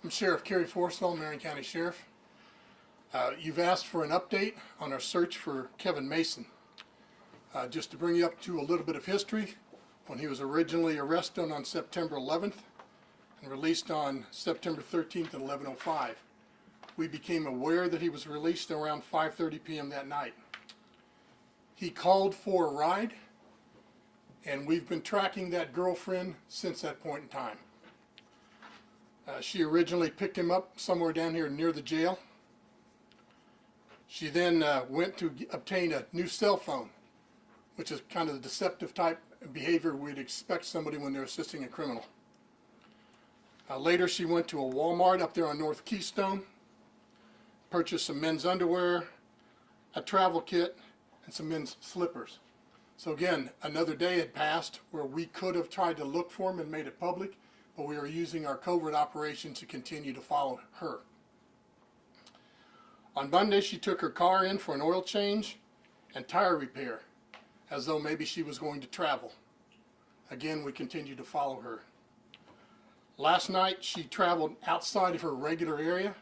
I'm Sheriff Kerry Forstall, Marion County Sheriff. You've asked for an update on our search for Kevin Mason. Just to bring you up to a little bit of history, when he was originally arrested on September 11th and released on September 13th at 11:05, we became aware that he was released around 5:30 p.m. that night. He called for a ride, and we've been tracking that girlfriend since that point in time. She originally picked him up somewhere down here near the jail. She then went to obtain a new cell phone, which is kind of the deceptive type of behavior we'd expect somebody when they're assisting a criminal. Later she went to a Walmart up there on North Keystone, purchased some men's underwear, a travel kit, and some men's slippers. So again, another day had passed where we could have tried to look for him and made it public, but we were using our covert operation to continue to follow her. On Monday, she took her car in for an oil change and tire repair, as though maybe she was going to travel. Again, we continued to follow her. Last night, she traveled outside of her regular area,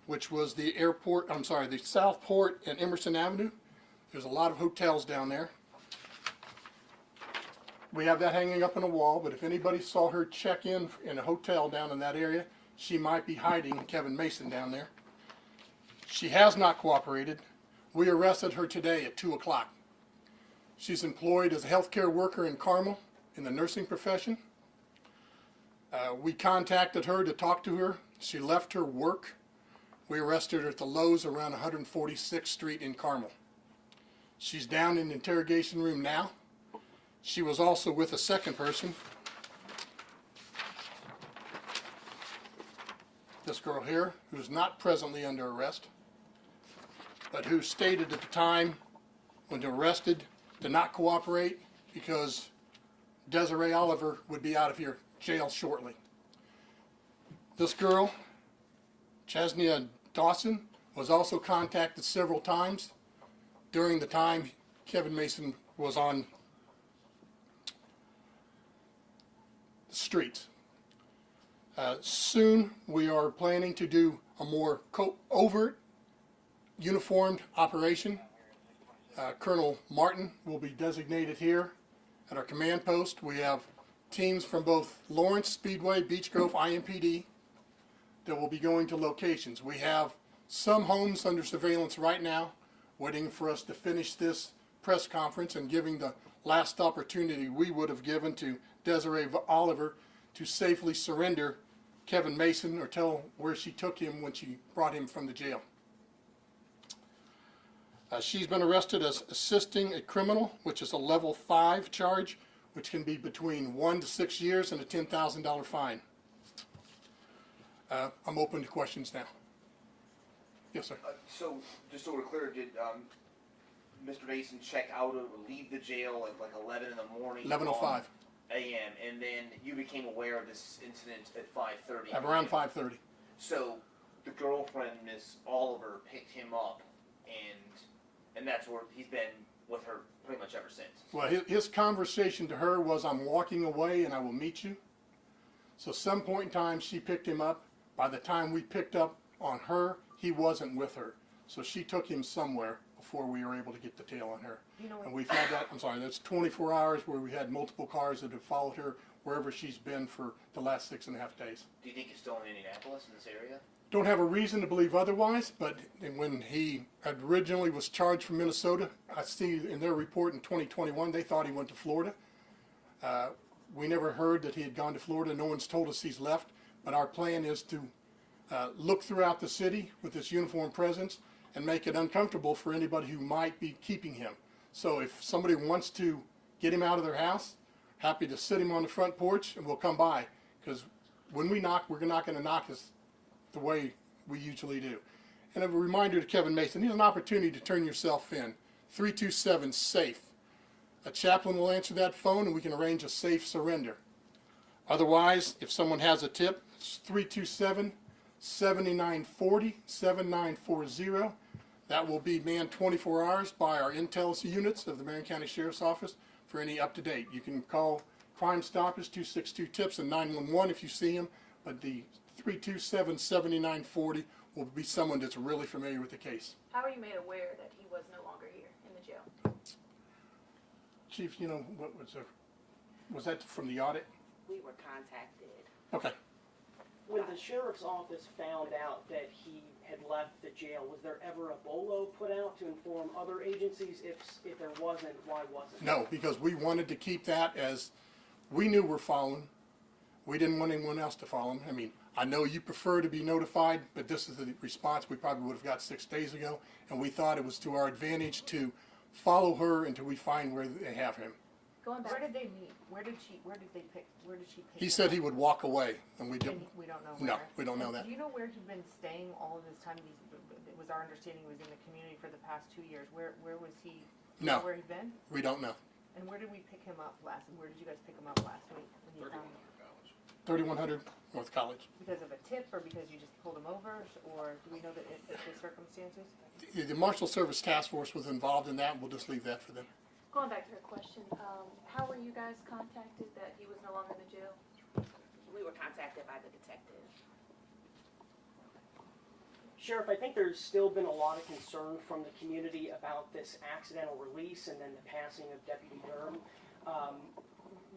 which was the the Southport and Emerson Avenue. There's a lot of hotels down there. We have that hanging up on a wall, but if anybody saw her check in a hotel down in that area, she might be hiding Kevin Mason down there. She has not cooperated. We arrested her today at 2 o'clock. She's employed as a healthcare worker in Carmel in the nursing profession. We contacted her to talk to her. She left her work. We arrested her at the Lowe's around 146th Street in Carmel. She's down in the interrogation room now. She was also with a second person, this girl here, who's not presently under arrest, but who stated at the time when arrested to not cooperate because Desiree Oliver would be out of here jail shortly. This girl, Chesnia Dawson, was also contacted several times during the time Kevin Mason was on streets. Soon we are planning to do a more overt, uniformed operation. Colonel Martin will be designated here at our command post. We have teams from both Lawrence, Speedway, Beech Grove, IMPD that will be going to locations. We have some homes under surveillance right now, waiting for us to finish this press conference and giving the last opportunity we would have given to Desiree Oliver to safely surrender Kevin Mason or tell where she took him when she brought him from the jail. She's been arrested as assisting a criminal, which is a level 5 charge, which can be between 1 to 6 years and a $10,000 fine. I'm open to questions now. Yes, sir. So, just so we're clear, did Mr. Mason check out or leave the jail at like 11 in the morning? 11:05 a.m. and then you became aware of this incident at 5:30? At around 5:30. So, the girlfriend, Miss Oliver, picked him up, and that's where he's been with her pretty much ever since. Well, his conversation to her was, "I'm walking away and I will meet you." So some point in time she picked him up. By the time we picked up on her, he wasn't with her. So she took him somewhere before we were able to get the tail on her. And we've had that, that's 24 hours where we had multiple cars that have followed her wherever she's been for the last 6.5 days. Do you think he's still in Indianapolis, in this area? Don't have a reason to believe otherwise, but when he originally was charged from Minnesota, I see in their report in 2021, they thought he went to Florida. We never heard that he had gone to Florida. No one's told us he's left, but our plan is to look throughout the city with this uniform presence and make it uncomfortable for anybody who might be keeping him. So if somebody wants to get him out of their house, happy to sit him on the front porch and we'll come by. Because when we knock, we're not going to knock us the way we usually do. And a reminder to Kevin Mason, here's an opportunity to turn yourself in. 327-SAFE. A chaplain will answer that phone and we can arrange a safe surrender. Otherwise, if someone has a tip, it's 327-7940, 7940. That will be manned 24 hours by our intel units of the Marion County Sheriff's Office for any up-to-date. You can call Crime Stoppers 262-TIPS and 911 if you see them, but the 327-7940 will be someone that's really familiar with the case. How were you made aware that he was no longer here in the jail? Chief, you know, was that from the audit? We were contacted. Okay. When the sheriff's office found out that he had left the jail, was there ever a BOLO put out to inform other agencies? If there wasn't, why wasn't? No, because we wanted to keep that as, we knew we're following. We didn't want anyone else to follow him. I mean, I know you prefer to be notified, but this is the response we probably would have got 6 days ago, and we thought it was to our advantage to follow her until we find where they have him. Going back. Where did they meet? Where did she pick He him said up? he would walk away, and we And didn't. we don't know No, where? we don't know that. Do you know where he'd been staying all of this time? It was our understanding he was in the community for the past 2 years. Where was he? Do you No. know where he'd been? We don't know. And where did we pick him up last? Where did you guys pick him up last week when you found him? 3100 North College. Because of a tip, or because you just pulled him over, or do we know the circumstances? The Marshal Service Task Force was involved in that. We'll just leave that for them. Going back to her question, how were you guys contacted that he was no longer in the jail? We were contacted by the detective. Sheriff, I think there's still been a lot of concern from the community about this accidental release and then the passing of Deputy Durham.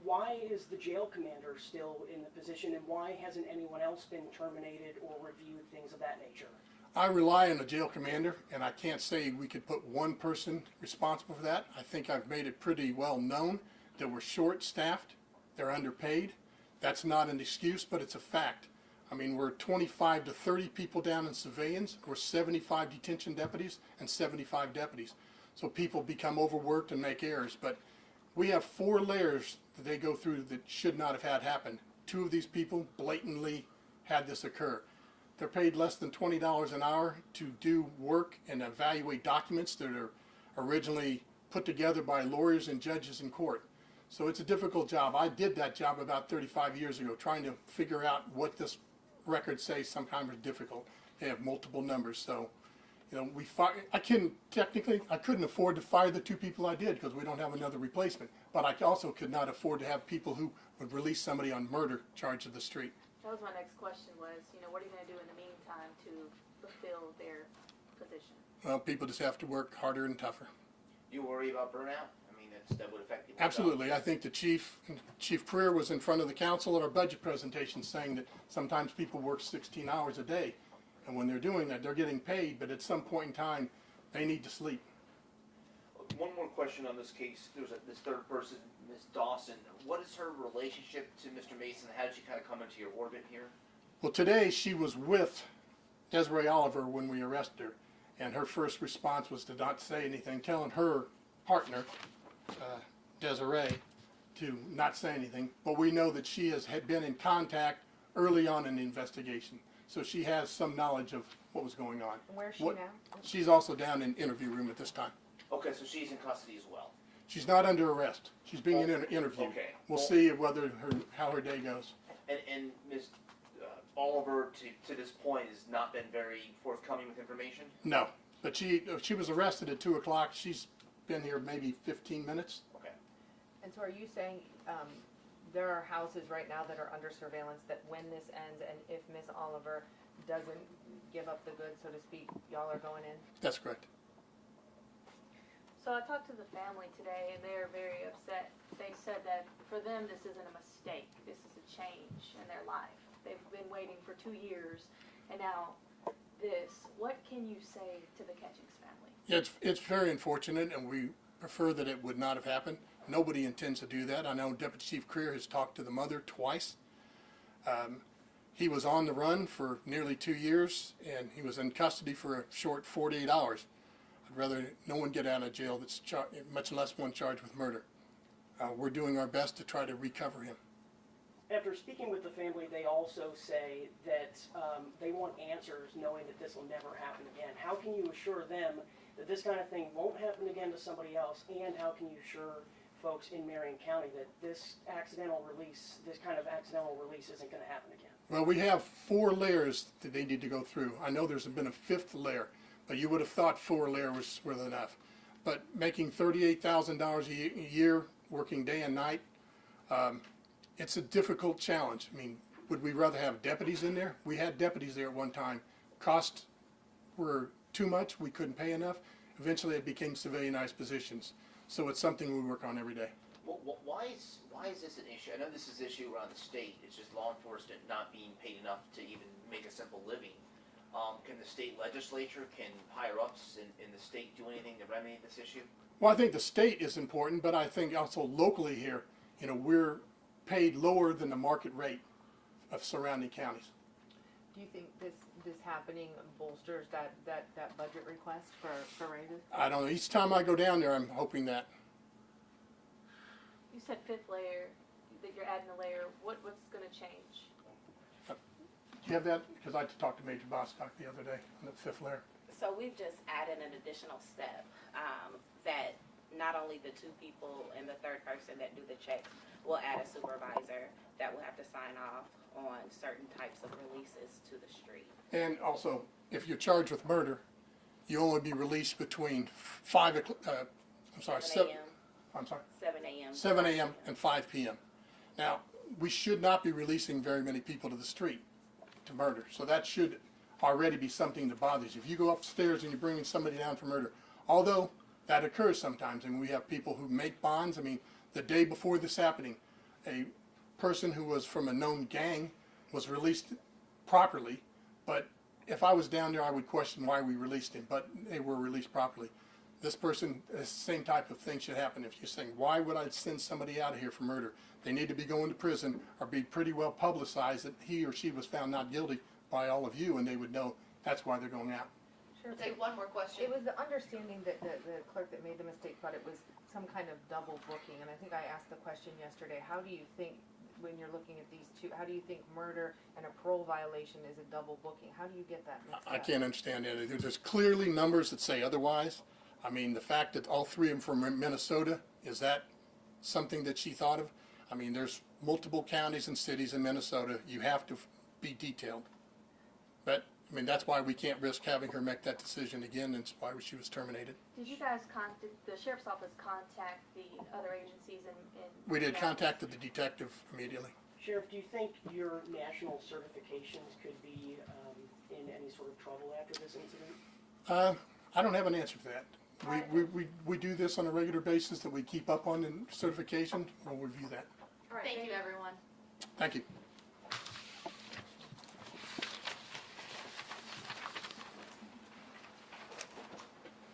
Why is the jail commander still in the position, and why hasn't anyone else been terminated or reviewed, things of that nature? I rely on the jail commander, and I can't say we could put one person responsible for that. I think I've made it pretty well known that we're short-staffed, they're underpaid. That's not an excuse, but it's a fact. I mean, we're 25 to 30 people down in civilians. We're 75 detention deputies and 75 deputies. So people become overworked and make errors, but we have 4 layers that they go through that should not have had happen. 2 of these people blatantly had this occur. They're paid less than $20 an hour to do work and evaluate documents that are originally put together by lawyers and judges in court. So it's a difficult job. I did that job about 35 years ago, trying to figure out what this record says. Sometimes it's difficult. They have multiple numbers. So, you know, I couldn't afford to fire the 2 people I did because we don't have another replacement. But I also could not afford to have people who would release somebody on murder charge of the street. That was my next question was, what are you going to do in the meantime to fulfill their position? Well, people just have to work harder and tougher. You worry about burnout? I mean, that would affect you. Absolutely. I think the Chief Career was in front of the council at our budget presentation saying that sometimes people work 16 hours a day. And when they're doing that, they're getting paid, but at some point in time, they need to sleep. One more question on this case. There's this third person, Ms. Dawson. What is her relationship to Mr. Mason? How did she kind of come into your orbit here? Well, today she was with Desiree Oliver when we arrested her, and her first response was to not say anything, telling her partner, Desiree, to not say anything. But we know that she had been in contact early on in the investigation, so she has some knowledge of what was going on. And where is she now? She's also down in interview room at this time. Okay, so she's in custody as well. She's not under arrest. She's being interviewed. Okay. We'll see how her day goes. And Ms. Oliver, to this point, has not been very forthcoming with information? No, but she was arrested at 2 o'clock. She's been here maybe 15 minutes. Okay. And so are you saying there are houses right now that are under surveillance that when this ends and if Miss Oliver doesn't give up the goods, so to speak, y'all are going in? That's correct. So I talked to the family today, and they are very upset. They said that for them, this isn't a mistake. This is a change in their life. They've been waiting for 2 years, and now this. What can you say to the Ketchings family? It's very unfortunate, and we prefer that it would not have happened. Nobody intends to do that. I know Deputy Chief Career has talked to the mother twice. He was on the run for nearly 2 years, and he was in custody for a short 48 hours. I'd rather no one get out of jail that's much less one charged with murder. We're doing our best to try to recover him. After speaking with the family, they also say that they want answers knowing that this will never happen again. How can you assure them that this kind of thing won't happen again to somebody else, and how can you assure folks in Marion County that this kind of accidental release isn't going to happen again? Well, we have 4 layers that they need to go through. I know there's been a 5th layer, but you would have thought 4 layers was enough. But making $38,000 a year, working day and night, it's a difficult challenge. I mean, Would we rather have deputies in there? We had deputies there at one time. Costs were too much, we couldn't pay enough. Eventually it became civilianized positions. So it's something we work on every day. Why is this an issue? I know this is an issue around the state. It's just law enforcement not being paid enough to even make a simple living. Can the state legislature, can higher ups in the state do anything to remedy this issue? Well, I think the state is important, but I think also locally here, you know, we're paid lower than the market rate of surrounding counties. Do you think this happening bolsters that budget request for raises? I don't know, each time I go down there, I'm hoping that. You said fifth layer, that you're adding a layer, what's gonna change? Do you have that? Because I talked to Major Bostock the other day on the fifth layer. So we've just added an additional step, that not only the two people and the third person that do the checks, will add a supervisor that will have to sign off on certain types of releases to the street. And also, if you're charged with murder, you only be released between 5 o'clock, I'm sorry, 7 a.m. I'm sorry, 7 a.m. 7 a.m. and 5 p.m. Now, we should not be releasing very many people to the street to murder. So that should already be something that bothers you. If you go upstairs and you're bringing somebody down for murder, although that occurs sometimes, and we have people who make bonds. I mean, the day before this happening, a person who was from a known gang was released properly, but if I was down there, I would question why we released him, but they were released properly. This person, the same type of thing should happen. If you're saying, why would I send somebody out of here for murder? They need to be going to prison or be pretty well publicized that he or she was found not guilty by all of you, and they would know that's why they're going out. Sure. We'll take one more question. It was the understanding that the clerk that made the mistake thought it was some kind of double booking, and I think I asked the question yesterday, how do you think, when you're looking at these two, how do you think murder and a parole violation is a double booking? How do you get that mixed up? I can't understand it. There's clearly numbers that say otherwise. I mean, the fact that all three of them from Minnesota, is that something that she thought of? I mean, there's multiple counties and cities in Minnesota. You have to be detailed. But, I mean, that's why we can't risk having her make that decision again. That's why she was terminated. Did you guys did the sheriff's office contact the other agencies and? We did contacted the detective immediately. Sheriff, do you think your national certifications could be in any sort of trouble after this incident? I don't have an answer for that. We do this on a regular basis that we keep up on in certification. We'll review that. All right, Thank you, everyone. Thank you.